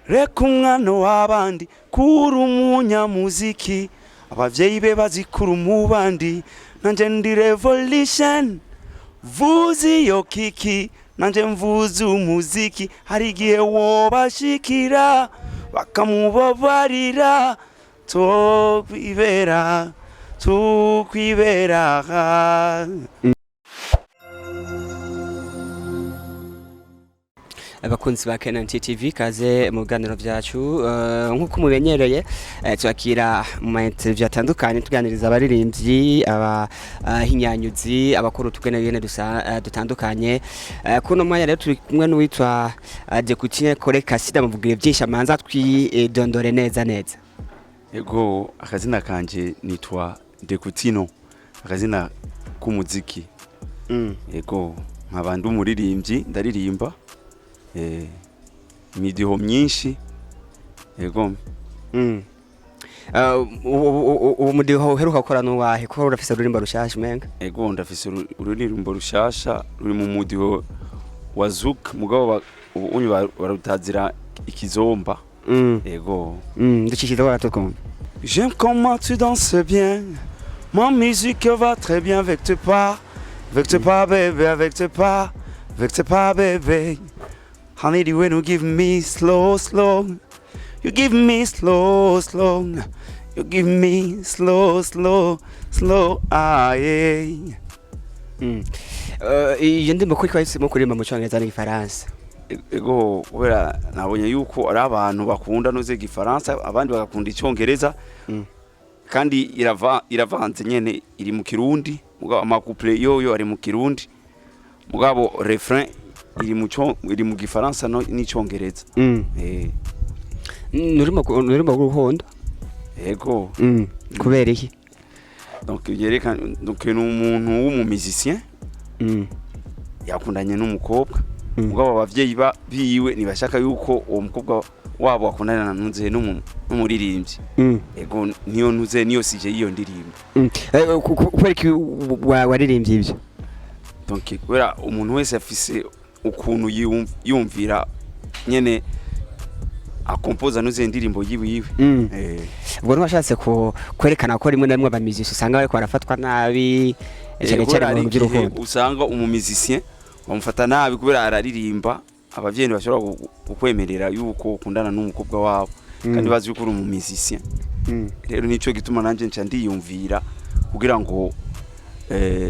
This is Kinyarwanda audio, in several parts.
reka umwana w'abandi kuri umunyamuziki abavyeyi be bazikura umubandi nanje ndi revolution vuzi iyo kiki nanje mvuzi umuziki hari igihe wobashikira bakamubabarira tukwibera abakunzi ba Kenan TV kaze mu biganiro byacu nkuko mubenyereye twakira mu interview atandukanye tuganiriza abaririmbyi abahinyanyuzi abakuru tugeneye dutandukanye kuno mwanya rero turi kumwe n'uwitwa Decutino kore kasida muvugire byinshi amanza twidondore neza. Ego akazina kanje nitwa Decutino akazina k'umuziki. Ego nkabandi umuririmbyi ndaririmba imidiho myinshi. Ego umudiho uheruka gukora n'uwahe ko urafise ururimbo rushasha menga? Ego ndafise ururimbo rushasha ruri mu mudiho wa zouk mugabo unyu barutazira ikizomba. Ego ndikishije waratukoma. J'aime comment tu danses bien, ma musique va très bien avec tes pas bébé, avec tes pas bébé. Honey, the way you give me slow, you give me slow, you give me slow, yeah. Iyo ndimo kuri kwahisemo kuririmba mu cyongereza n'igifaransa. Ego kubera nabonye yuko ari abantu bakunda noze igifaransa abandi bagakunda icyongereza kandi iravanze nyene iri mu kirundi mugabo amakouple yoyo ari mu kirundi mugabo refrain iri mu gifaransa n'icyongereza. Nurimo guhonda. Ego kubera iki? Donc yereka donc n'umuntu w'umumizicien yakundanye n'umukobwa mugabo abavyeyi biwe nibashaka yuko uwo mukobwa wabo akundana nunze n'umuririmbyi. Ego niyo sije iyo ndirimbo. Kubereki waririmbye ibyo? Donc kubera umuntu wese afise ukuntu yumvira nyene akompoza nuze ndirimbo yiwe. Ubwo nwashatse kwerekana ko rimwe na rimwe abamizisi usanga bariko barafatwa nabi cyane mu by'urukundo. Usanga umumizicien bamufata nabi kubera araririmba abavyeyi bashobora kukwemerera yuko ukundana n'umukobwa wabo kandi bazi yuko uri umumizicien. Rero nico gituma nanje nca ndiyumvira kugira ngo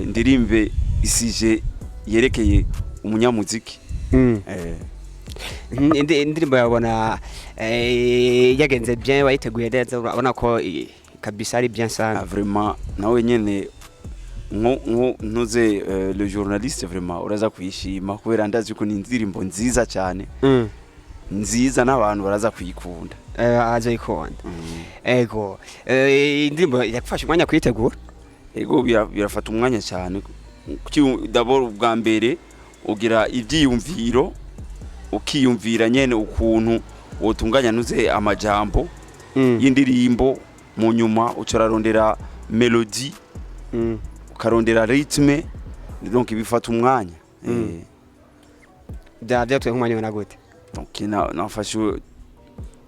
ndirimbe isije yerekeye umunyamuziki. Indirimbo yabona yagenze bien wayiteguye neza urabona ko kabisa ari bien sana. Vraiment nawe nyene ntuze le journaliste vraiment uraza kuyishima kubera ndazi ko ni indirimbo nziza cyane. Nziza n'abantu baraza kuyikunda. Azoyikunda. Ego indirimbo yakufasha umwanya kuyitegura? Ego birafata umwanya cyane. D'abord bwa mbere ugira ibyiyumviro ukiyumvira nyene ukuntu wotunganya nuze amajambo y'indirimbo mu nyuma ucararondera melody ukarondera rythme donc bifata umwanya. Byatwe nk'umwanya na gute? Donc nafashe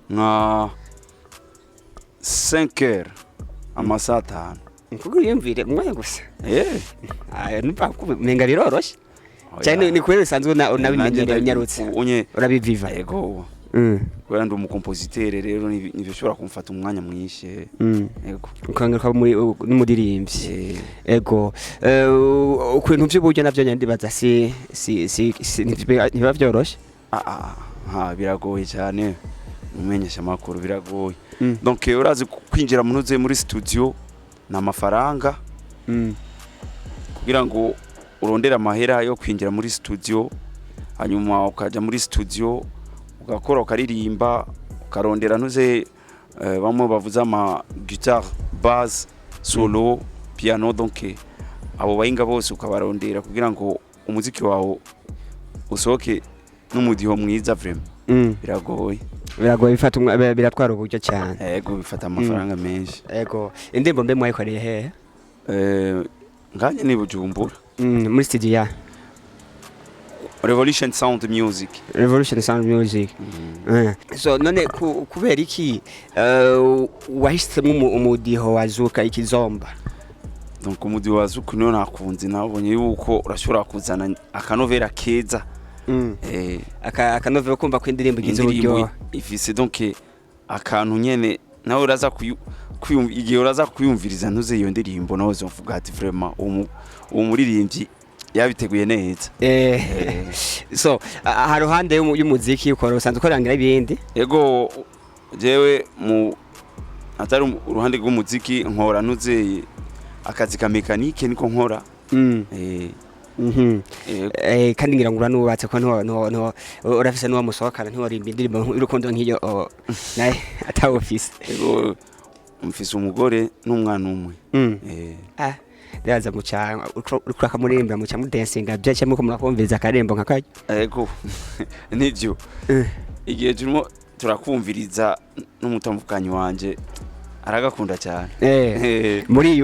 nka 5 heures amasaha 5. Nkuko yumvire umwanya gusa. Nupa kumenga biroroshye. Cyane ni kwere sanzwe nabimenyereye nyarutse. Urabiviva. Ego. Kubera ndi umukompositeur rero nivyo shobora kumfata umwanya mwinshi. Ego. Ukangaruka n'umuririmbyi. Ego. Ukuntu by'uburyo navyo nyandibaza niba byoroshye. Biragoye cyane. Umenyesha makuru biragoye. Donc urazi kwinjira muri studio n'amafaranga kugira ngo urondera amahera yo kwinjira muri studio hanyuma ukaja muri studio ugakora ukaririmba ukarondera nuze bamwe bavuza ama guitar bass solo piano. Donc abo bayinga bose ukabarondera kugira ngo umuziki wawo usoke n'umudiho mwiza vraiment. Biragoye biratwara uburyo cyane. Ego bifata amafaranga menshi. Ego indirimbo mbe mwayikoreye hehe? Nganye ni Bujumbura. Muri studio ya Revolution Sound Music. Revolution Sound Music. So none kubera iki wahisemo umudiho wazuka ikizomba? Donc umudiho wazuka niyo nakunze, nabonye yuko urashobora kuzana akanovera keza. Akanovera kumva ko indirimbo igize uburyo ifise, donc akantu nyene nawe uraza igihe uraza kuyumviriza ntuze iyo ndirimbo nawe uzovuga ati vraiment uwo muririmbyi yabiteguye neza. So haruhande y'umuziki ukora usanzwe ukorangira ibindi? Yego jewe atari uruhande rw'umuziki nkora ntuze akazi ka mekanike niko nkora. Kandi ngira ngo uranubatse ko nto urafise n'uwo musohokana ntiwarimba indirimbo y'urukundo nk'iyo naye atawufise. Yego mfise umugore n'umwana umwe. Ndaza muca urukura kamuririmba muca mudansinga byace muko murakumviriza akarembo nkakaje. Yego nivyo igihe turimo turakumviriza n'umutamvukanyi wanje aragakunda cyane. Muri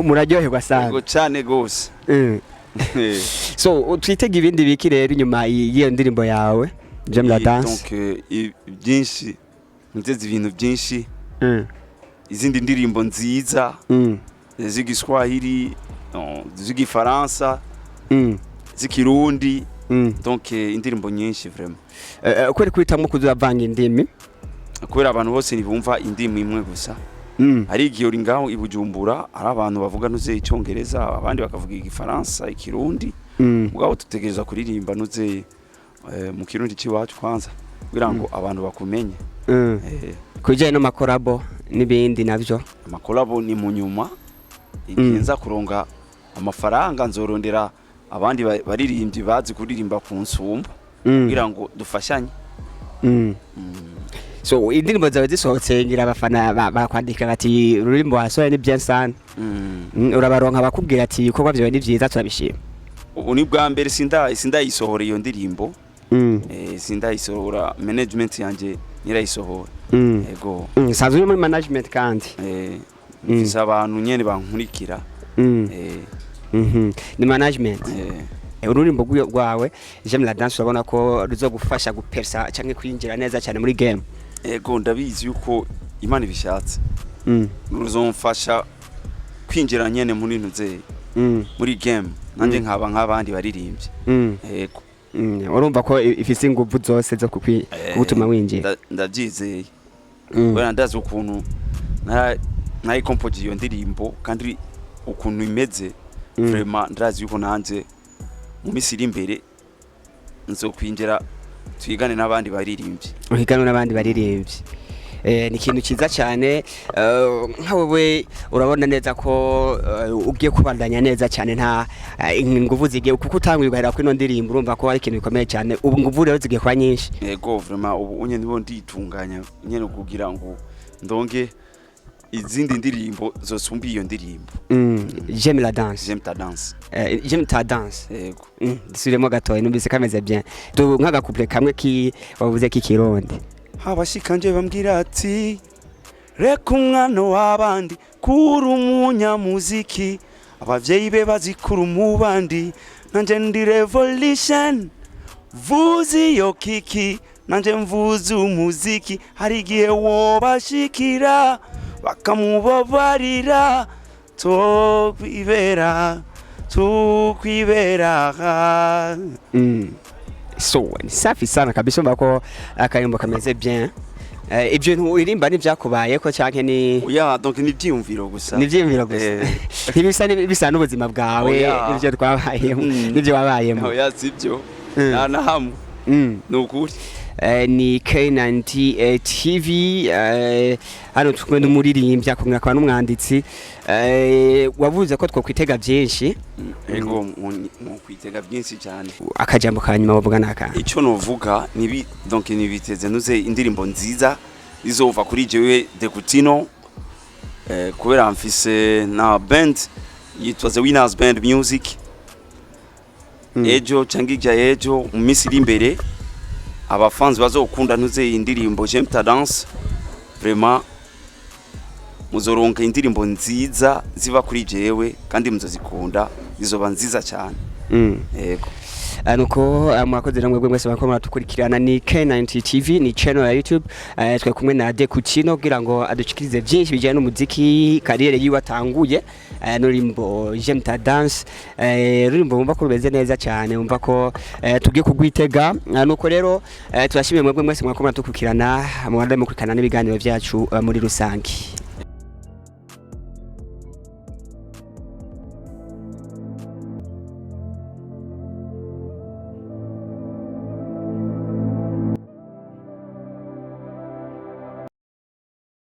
muraryoherwa sana. Yego cyane gose. So twitega ibindi biki rero inyuma y'iyo ndirimbo yawe J'aime la danse? Donc byinshi nzeze ibintu byinshi. Izindi ndirimbo nziza z'igiswahili, z'igifaransa, z'ikirundi, donc indirimbo nyinshi vraiment. Kweri kwitamo kuzavanga indimi kubera abantu bose nibumva indimi imwe gusa. Hari igihe uri ngaho ibujumbura ari abantu bavuga nuze icyongereza, abandi bakavuga igifaransa, ikirundi, ubwo tutegereza kuririmba nuze mu kirundi cy'iwacu kwanza kugira ngo abantu bakumenye. Kujyanye no makorabo n'ibindi navyo? Amakorabo ni mu nyuma igenza kuronga amafaranga, nzorondera abandi baririmbyi bazi kuririmba ku nsumba kugira ngo dufashanye. So indirimbo zawe zisohotse ngira abafana bakwandika bati rurimbo wasohoye ni bien sana. Urabaronka bakubwira ati ibikorwa byawe ni byiza turabishima. Ubu ni bwa mbere sindayisohora iyo ndirimbo. Sindayisohora, management yanje nirayisohora. Yego. Sanzwe muri management kandi. Mfise abantu nyene bankurikira. Ni management. Ururimbo rwawe J'aime la danse urabona ko ruzogufasha gupersa canke kwinjira neza cyane muri game. Yego ndabizi yuko Imana ibishatse. Ruzomfasha kwinjira nyene muri ntuze muri game nanje nkaba nk'abandi baririmbye. Yego. Urumva ko ifise ingufu zose zo kugutuma winjira. Ndabyizeye. Bwana ndazi ukuntu nayi compose iyo ndirimbo kandi ukuntu imeze vraiment ndazi yuko nanje mu misiri imbere nzokwinjira twigane n'abandi baririmbyi. Uhigana n'abandi baririmbyi. Ni ikintu cyiza cyane. Nkawe urabona neza ko ugiye kubandanya neza cyane nta ingufu zigiye kuko utangwe guhera kuri no ndirimbo urumva ko ari ikintu bikomeye cyane. Ubu nguvu rero zigiye kwa nyinshi. Yego vraiment ubu unye nibo nditunganya nyene kugira ngo ndonge izindi ndirimbo zosumba iyo ndirimbo. J'aime la danse. J'aime ta danse. J'aime ta danse. Yego. Dusubiremo gatoya numvise kameze bien. Tu nkaga couple kamwe ki wavuze k'ikirundi. Habashikanje bambwira ati reka umwana w'abandi kuri umunyamuziki, abavyeyi be bazikura umubandi, nanje ndi revolution vuzi yo kiki, nanje mvuzi umuziki, hari igihe wobashikira bakamubabarira tukwibera. So ni safi sana kabisa mbako akayimbo kameze bien. Ibyo nturirimba n'ibyakubaye ko cyane ni donc ni byiyumviro gusa. Ni byiyumviro gusa. Bisa n'ubuzima bwawe ibyo twabayemo n'ibyo wabayemo. Oya sibyo. Na hamwe. Nukuri. Ni K90 TV hano tukumwe n'umuririmbyi akumwe kwa n'umwanditsi wavuze ko twokwitega byinshi. Ego mu kwitega byinshi cyane. Akajambo kanyuma bavuga naka icyo novuga nibi donc nibiteze nuze indirimbo nziza izova kuri jewe Decutino kubera mfise na band yitwa The Winners Band Music. Ejo changija ejo mu misiri imbere abafanzi bazokunda nuze indirimbo J'aime ta danse vraiment muzoronka indirimbo nziza ziva kuri jewe kandi muzozikunda zizoba nziza cyane. Yego. nuko mwakoze namwe mwese bako muratukurikirana ni K90 TV ni channel ya YouTube twe kumwe na Decutino kugira ngo adushikirize byinshi bijyanye n'umuziki kariyere yiwe atanguye n'urimbo jemta danse rurimbo mumva ko rubeze neza cyane mumva ko tugiye kugwitega nuko rero turashimiye mwebwe mwese mwako muratukukirana mu bandi mukurikirana n'ibiganiro byacu muri rusangi